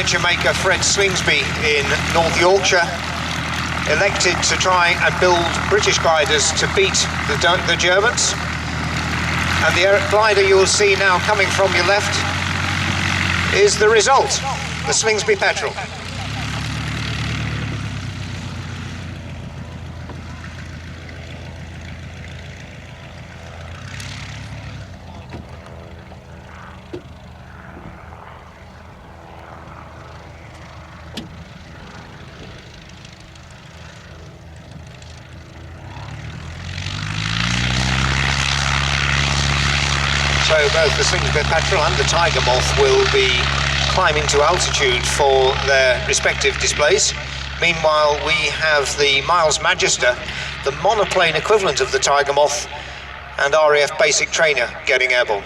adventure maker Fred Slingsby in North Yorkshire elected to try and build British gliders to beat the Germans. And the glider you will see now coming from your left is the result, the Slingsby Petrel. So both the Slingsby Petrel and the Tiger Moth will be climbing to altitude for their respective displays. Meanwhile, we have the Miles Magister, the monoplane equivalent of the Tiger Moth, and RAF Basic Trainer getting airborne.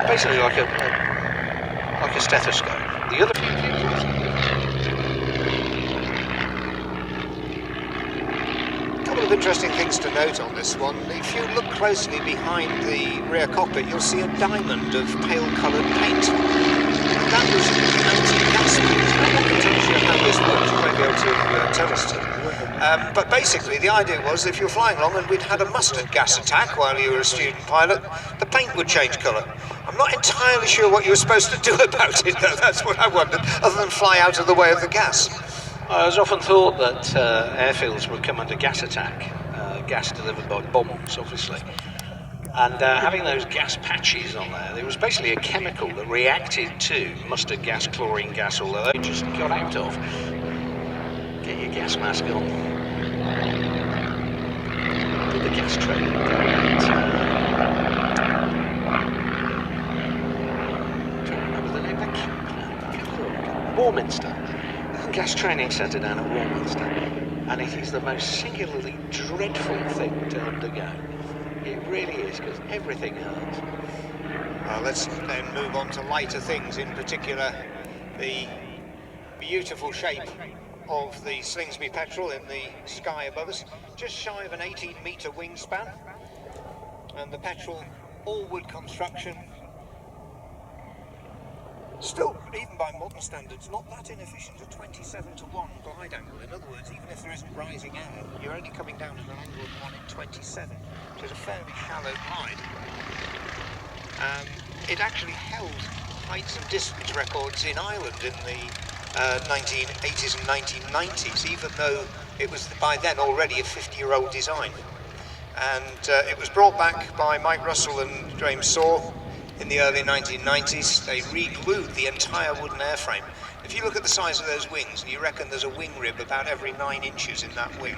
Basically like a stethoscope. The other couple of interesting things to note on this one. If you look closely behind the rear cockpit, you'll see a diamond of pale coloured paint. That was anti-gas paint. I'm not entirely sure how this works. You might be able to tell us to. But basically the idea was if you're flying along and we'd had a mustard gas attack while you were a student pilot, the paint would change colour. I'm not entirely sure what you were supposed to do about it, though. That's what I wondered, other than fly out of the way of the gas. I was often thought that airfields would come under gas attack, gas delivered by bombs, obviously. And having those gas patches on there was basically a chemical that reacted to mustard gas, chlorine gas, all that they just got out of. Get your gas mask on. Did the gas training Warminster, gas training centre down at Warminster, and it is the most singularly dreadful thing to undergo. It really is, because everything hurts. Well, let's then move on to lighter things, in particular the beautiful shape of the Slingsby Petrel in the sky above us, just shy of an 18-metre wingspan, and the Petrel all-wood construction. Still, even by modern standards, not that inefficient, a 27-to-1 glide angle. In other words, even if there isn't rising air, you're only coming down at an angle of 1 in 27, which is a fairly shallow glide. It actually held heights and distance records in Ireland in the 1980s and 1990s, even though it was by then already a 50-year-old design. And it was brought back by Mike Russell and James Saw in the early 1990s. They re-glued the entire wooden airframe. If you look at the size of those wings, and you reckon there's a wing rib about every 9 inches in that wing,